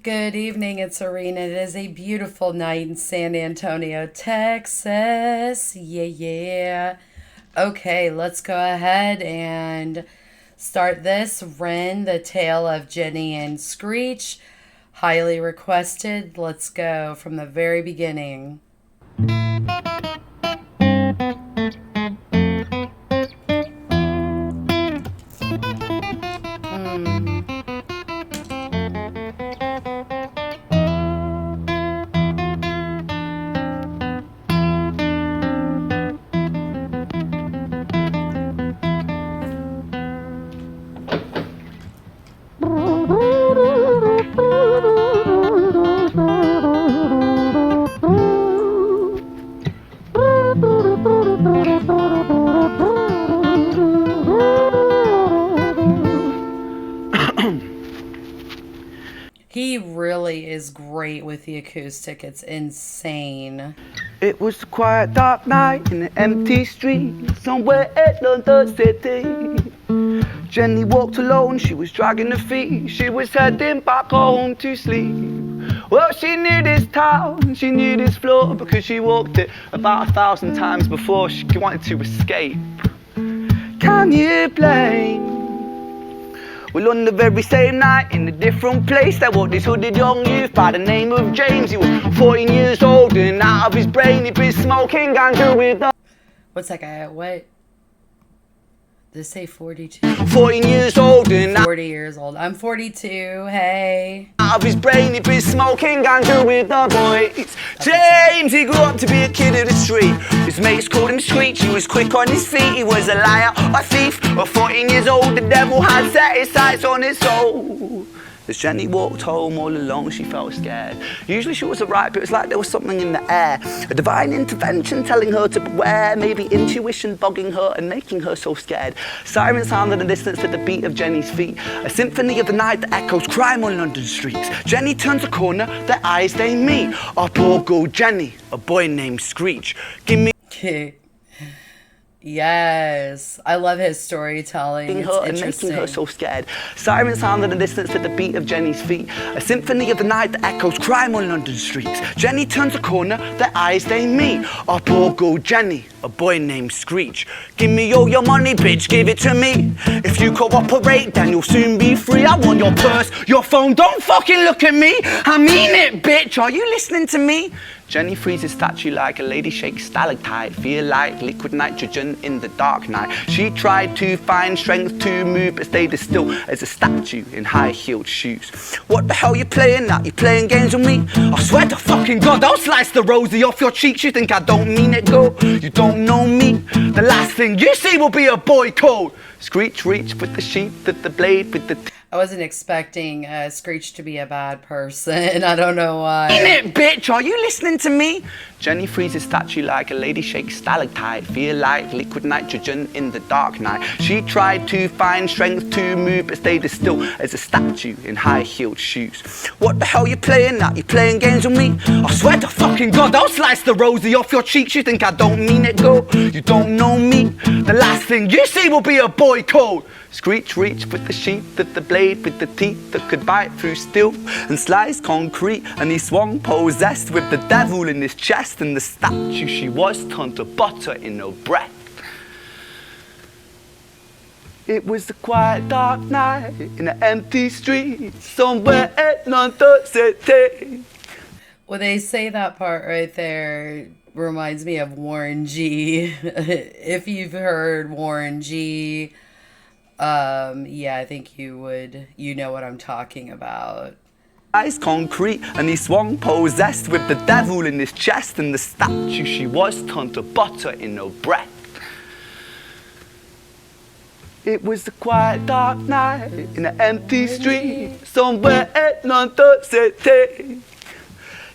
Good evening, it's Arena. It is a beautiful night in San Antonio, Texas. Yeah, yeah. Okay, let's go ahead and start this. Ren, the tale of Jenny and Screech. Highly requested. Let's go from the very beginning. Hmm. He really is great with the acoustic. It's insane. It was a quiet, dark night in an empty street somewhere in London City. Jenny walked alone, she was dragging her feet. She was heading back home to sleep. Well, she knew this town, she knew this floor, because she walked it about 1,000 times before. She wanted to escape. Can you blame? Well, on the very same night, in a different place, there walked this hooded young youth by the name of James. He was 14 years old and out of his brain. He'd been smoking ganja with the... What's that guy at? What? Did it say 42? 14 years old and 40 years old. I'm 42. Hey. out of his brain. He'd been smoking ganja with the boys. James, he grew up to be a kid of the street. His mates called him Screech. He was quick on his feet. He was a liar, a thief. At 14 years old, the devil had set his sights on his soul. As Jenny walked home all alone, she felt scared. Usually she was alright, but it was like there was something in the air. A divine intervention telling her to beware. Maybe intuition bugging her and making her so scared. Sirens sounded in the distance at the beat of Jenny's feet. A symphony of the night that echoes crime on London streets. Jenny turns a corner, their eyes they meet. Up or go Jenny, a boy named Screech. Give me Yes, I love his storytelling. It's her and interesting. making her so scared. Sirens sound in the distance at the beat of Jenny's feet. A symphony of the night that echoes crime on London streets. Jenny turns a corner, their eyes they meet. Up or go Jenny, a boy named Screech. Give me all your money, bitch, give it to me. If you cooperate, then you'll soon be free. I want your purse, your phone, don't fucking look at me. I mean it, bitch, are you listening to me? Jenny freezes statue like a lady shakes stalactite. Feel like liquid nitrogen in the dark night. She tried to find strength to move, but stayed as still as a statue in high-heeled shoes. What the hell you playing at? You playing games with me? I swear to fucking God, I'll slice the rosy off your cheeks. You think I don't mean it, girl? You don't know me. The last thing you see will be a boy code. Screech, reach with the sheath, with the blade, with the... I wasn't expecting Screech to be a bad person. I don't know why. It, bitch, are you listening to me? Jenny freezes statue like a lady shakes stalactite. Feel like liquid nitrogen in the dark night. She tried to find strength to move, but stayed as still as a statue in high-heeled shoes. What the hell you playing at? You playing games with me? I swear to fucking God, I'll slice the rosy off your cheeks. You think I don't mean it, girl? You don't know me. The last thing you see will be a boy code. Screech, reach with the sheath of the blade, with the teeth that could bite through steel and slice concrete. And he swung possessed with the devil in his chest, and the statue she was turned to butter in her breath. It was a quiet, dark night in an empty street somewhere in London City. Well, they say that part right there reminds me of Warren G. If you've heard Warren G, yeah, I think you know what I'm talking about. Ice concrete, and he swung possessed with the devil in his chest, and the statue she was turned to butter in her breath. It was a quiet, dark night in an empty street somewhere in London City.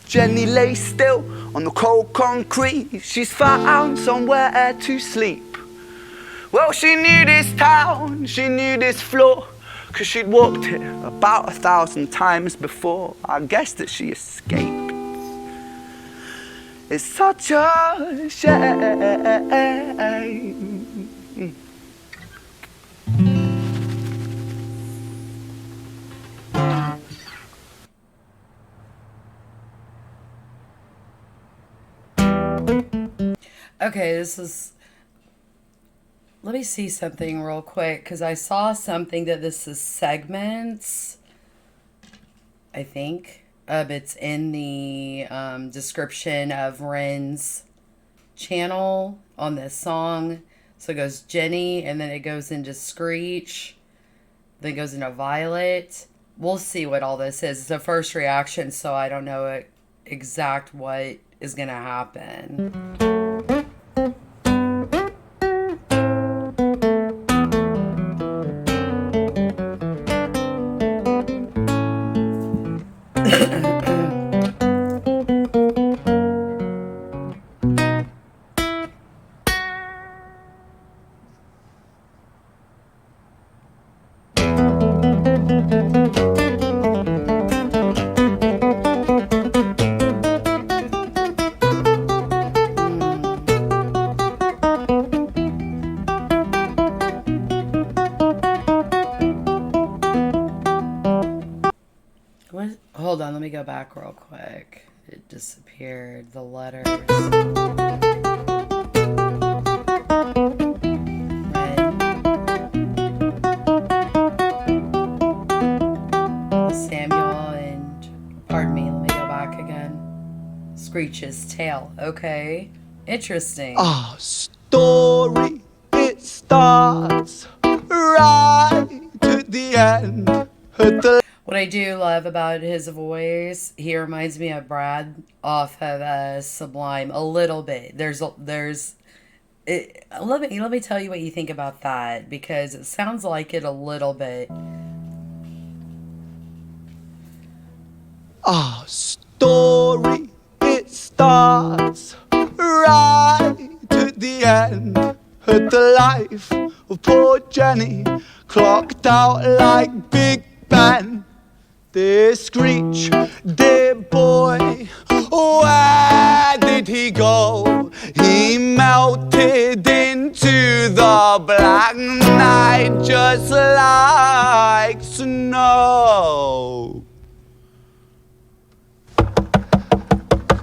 Jenny lay still on the cold concrete. She's found somewhere to sleep. Well, she knew this town, she knew this floor, 'cause she'd walked it about 1,000 times before. I guess that she escaped. It's such a shame. Okay, this is. Let me see something real quick because I saw something that this is segments. I think. It's in the description of REN's channel on this song. So it goes Jenny, and then it goes into Screech, then it goes into Violet. We'll see what all this is. It's a first reaction, so I don't know exact what is going to happen. What? Hold on, let me go back real quick. It disappeared. The letters. Red. Samuel and, pardon me, let me go back again. Screech's tail. Okay. Interesting. Our story, it starts right at the end. At the What I do love about his voice, he reminds me of Brad off of Sublime a little bit. Let me tell you what you think about that because it sounds like it a little bit. Our story, it starts right at the end. At the life of poor Jenny, clocked out like Big Ben. This Screech, dear boy, where did he go? He melted into the black night just like snow.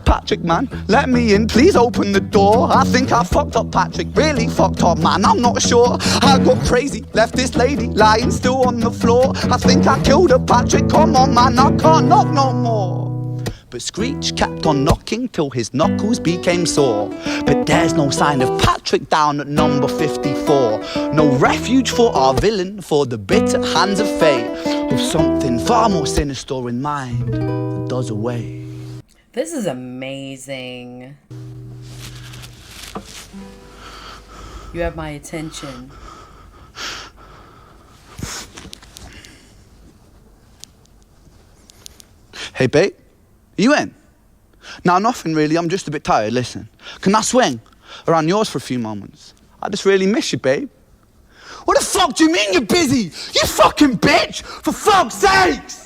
Patrick, man, let me in, please open the door. I think I fucked up, Patrick, really fucked up, man, I'm not sure. I got crazy, left this lady lying still on the floor. I think I killed her, Patrick, come on, man, I can't knock no more. But Screech kept on knocking till his knuckles became sore. But there's no sign of Patrick down at number 54. No refuge for our villain, for the bitter hands of fate, with something far more sinister in mind that does away. This is amazing. You have my attention. Hey, babe, you in? Nah, nothing really, I'm just a bit tired, listen. Can I swing around yours for a few moments? I just really miss you, babe. What the fuck do you mean you're busy? You fucking bitch! For fuck's sakes!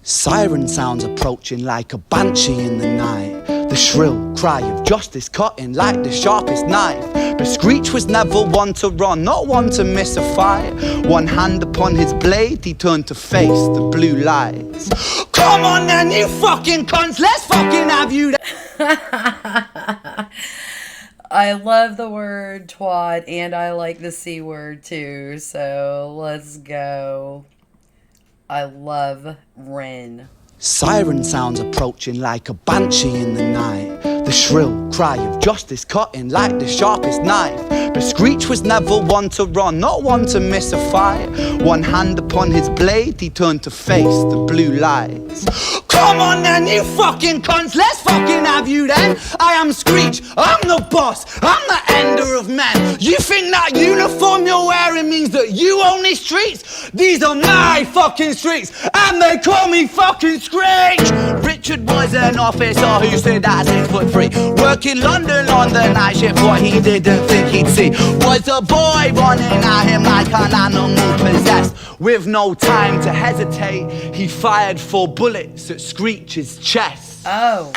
Siren sounds approaching like a banshee in the night. The shrill cry of justice cutting like the sharpest knife. But Screech was never one to run, not one to miss a fight. One hand upon his blade, he turned to face the blue lights. Come on then, you fucking cunts, let's fucking have you I love the word twat and I like the C word too, so let's go. I love REN. Siren sounds approaching like a banshee in the night. The shrill cry of justice cutting like the sharpest knife. But Screech was never one to run, not one to miss a fight. One hand upon his blade, he turned to face the blue lights. Come on then, you fucking cunts, let's fucking have you then. I am Screech, I'm the boss, I'm the ender of men. You think that uniform you're wearing means that you own these streets? These are my fucking streets, and they call me fucking Screech. Richard was an officer who stood at 6'3", working London on the night shift. What he didn't think he'd see was a boy running at him like an animal possessed. With no time to hesitate, he fired 4 bullets at Screech's chest. Oh.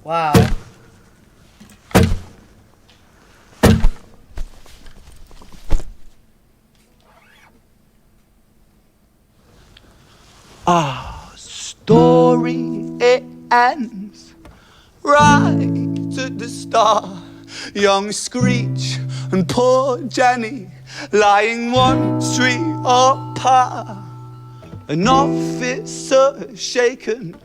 Wow. story, it ends right at the start. Young Screech and poor Jenny lying one street apart. An officer shaken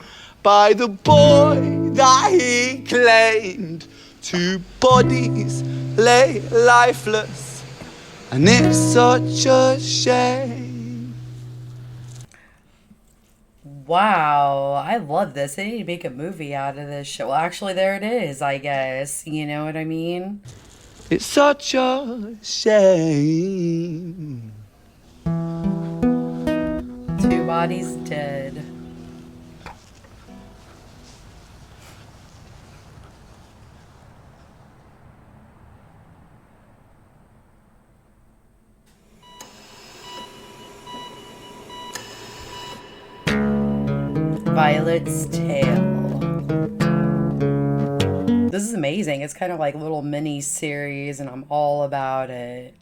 by the boy that he claimed. Two bodies lay lifeless, and it's such a shame. Wow, I love this. They need to make a movie out of this show. Well, actually, there it is, I guess. You know what I mean? It's such a shame. Two bodies dead. Violet's Tale. This is amazing. It's kind of like a little mini series, and I'm all about it.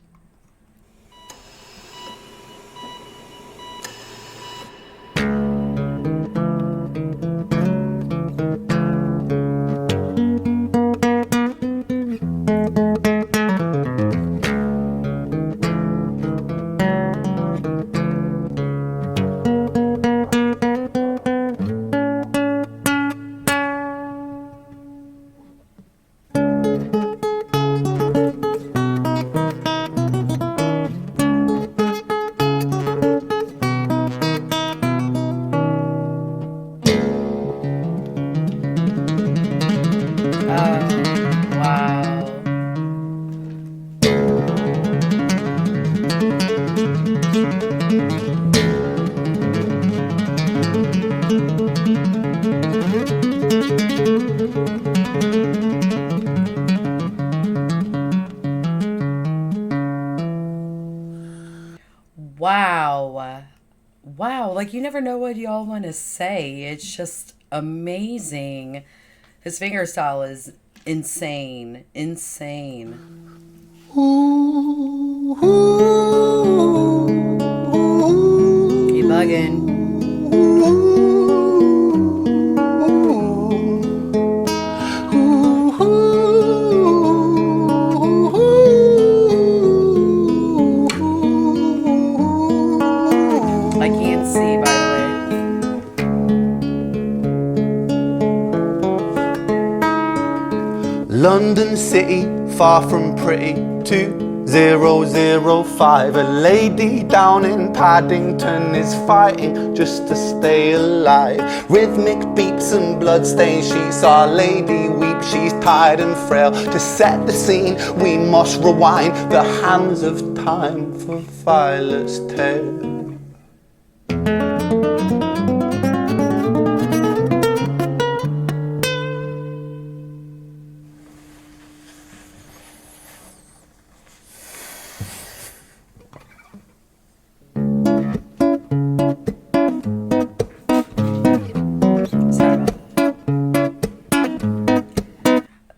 Wow. Wow. Like, you never know what y'all want to say. It's just amazing. His finger style is insane. Insane. You bugging. I can't see, by the way. London City, far from pretty, 2005. A lady down in Paddington is fighting just to stay alive. Rhythmic beats and bloodstained sheets. Our lady weeps, she's tired and frail. To set the scene, we must rewind the hands of time for Violet's Tale.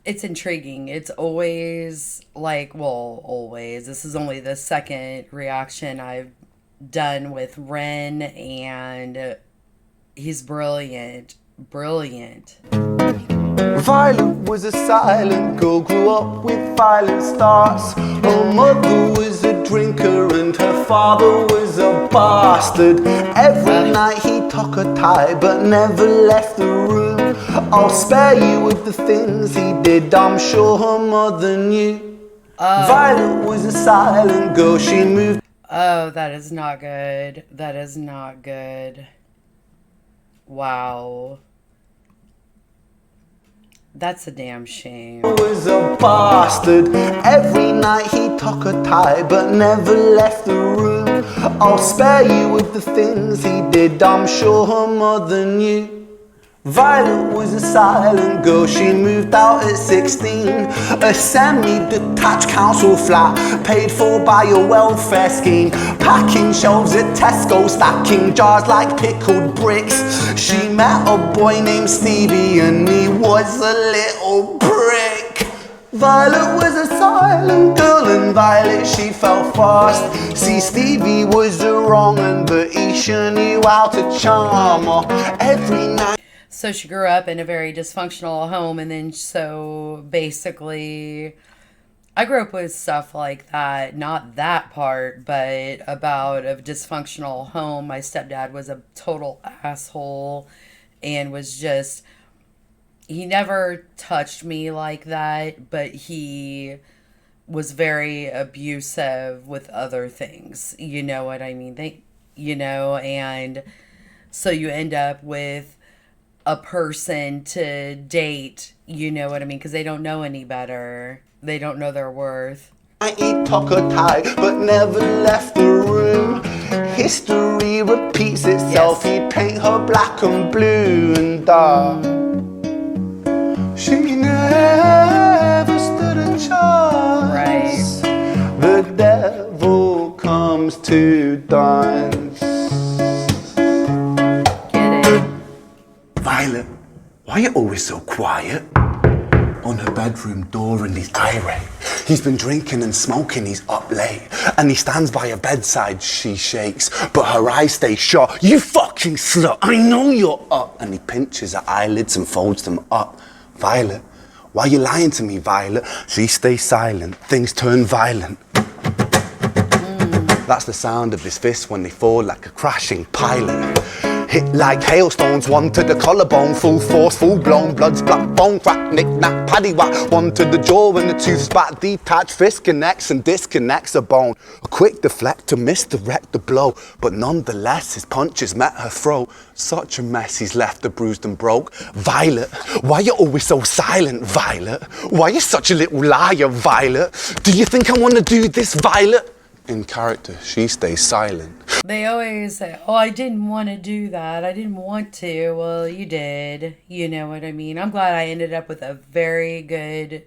It's intriguing. It's always like, well, always. This is only the second reaction I've done with REN, and he's brilliant. Brilliant. Violet was a silent girl, grew up with violent starts. Her mother was a drinker and her father was a bastard. Every night he took her tie but never left the room. I'll spare you with the things he did, I'm sure her mother knew. Violet was a silent girl, she moved. Oh, that is not good. That is not good. Wow. That's a damn shame. Was a bastard. Every night he took a tie but never left the room. I'll spare you with the things he did, I'm sure her mother knew. Violet was a silent girl, she moved out at 16. A semi-detached council flat, paid for by a welfare scheme. Packing shelves at Tesco, stacking jars like pickled bricks. She met a boy named Stevie and he was a little prick. Violet was a silent girl and Violet she fell fast. See, Stevie was a wrong un, but he sure knew how to charm her every night. So she grew up in a very dysfunctional home, and then so basically I grew up with stuff like that, not that part, but about a dysfunctional home. My stepdad was a total asshole and was just, he never touched me like that, but he was very abusive with other things. You know what I mean? And so you end up with a person to date, you know what I mean? Because they don't know any better. They don't know their worth. I eat taco tie, but never left the room. History repeats itself. He'd paint her black and blue and dark. She never stood a chance. Right. The devil comes to dance. Get it? Violet, why are you always so quiet? On her bedroom door and he's irate. He's been drinking and smoking, he's up late. And he stands by her bedside, she shakes, but her eyes stay shut. You fucking slut, I know you're up. And he pinches her eyelids and folds them up. Violet, why are you lying to me, Violet? She stays silent, things turn violent. That's the sound of his fists when they fall like a crashing pilot. Hit like hailstones, one to the collarbone, full force, full blown, blood's black bone, crack, knick, knack, paddywhack, one to the jaw and the tooth spat, detached, fist connects and disconnects a bone. A quick deflect to misdirect the blow, but nonetheless his punches met her throat. Such a mess he's left her bruised and broke. Violet, why you always so silent, Violet? Why you such a little liar, Violet? Do you think I want to do this, Violet? In character, she stays silent. They always say, oh, I didn't want to do that. I didn't want to. Well, you did. You know what I mean? I'm glad I ended up with a very good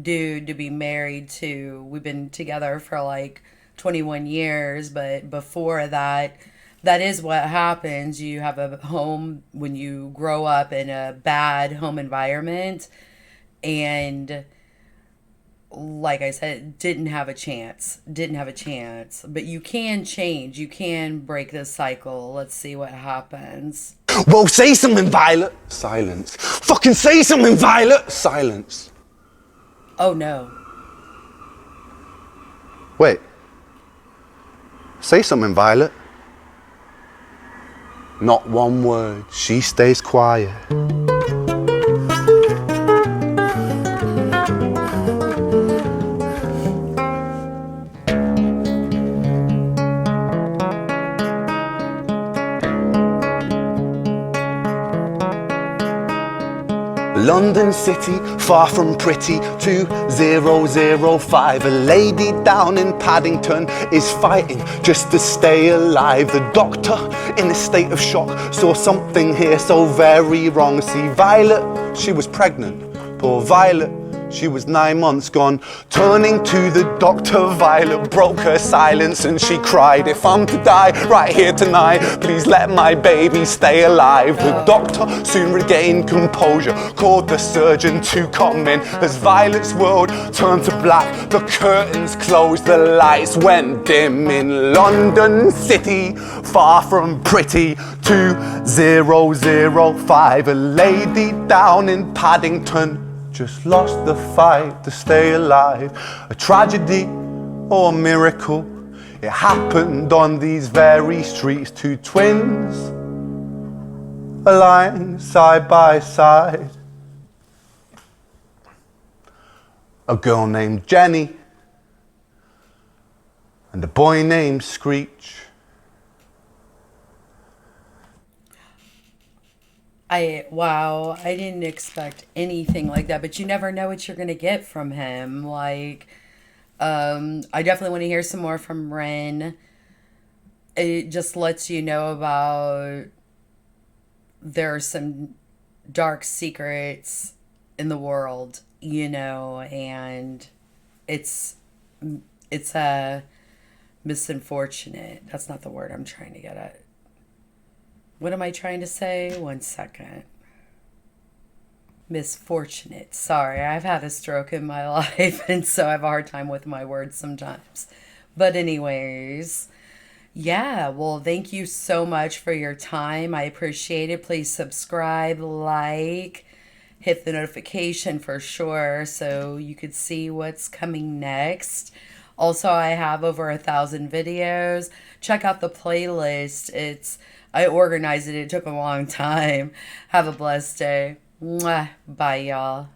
dude to be married to. We've been together for like 21 years, but before that, that is what happens. You have a home when you grow up in a bad home environment, and like I said, didn't have a chance. But you can change. You can break this cycle. Let's see what happens. Well, say something, Violet. Silence. Fucking say something, Violet. Silence. Oh, no. Wait. Say something, Violet. Not one word. She stays quiet. London City, far from pretty, 2005. A lady down in Paddington is fighting just to stay alive. The doctor, in a state of shock, saw something here so very wrong. See, Violet, she was pregnant. Poor Violet, she was 9 months gone. Turning to the doctor, Violet broke her silence and she cried, if I'm to die right here tonight, please let my baby stay alive. The doctor soon regained composure, called the surgeon to come in. As Violet's world turned to black, the curtains closed, the lights went dim. In London City, far from pretty, 2005. A lady down in Paddington just lost the fight to stay alive. A tragedy or a miracle, it happened on these very streets. Two twins aligned side by side. A girl named Jenny and a boy named Screech. Wow, I didn't expect anything like that, but you never know what you're going to get from him. Like, I definitely want to hear some more from REN. It just lets you know about there are some dark secrets in the world, you know, and it's misunfortunate. That's not the word I'm trying to get at. What am I trying to say? 1 second. Misfortunate. Sorry, I've had a stroke in my life, and so I have a hard time with my words sometimes. But anyways, Yeah, well, thank you so much for your time. I appreciate it. Please subscribe, like, hit the notification for sure so you could see what's coming next. Also, I have over 1,000 videos. Check out the playlist. I organized it. It took a long time. Have a blessed day. Mwah. Bye, y'all.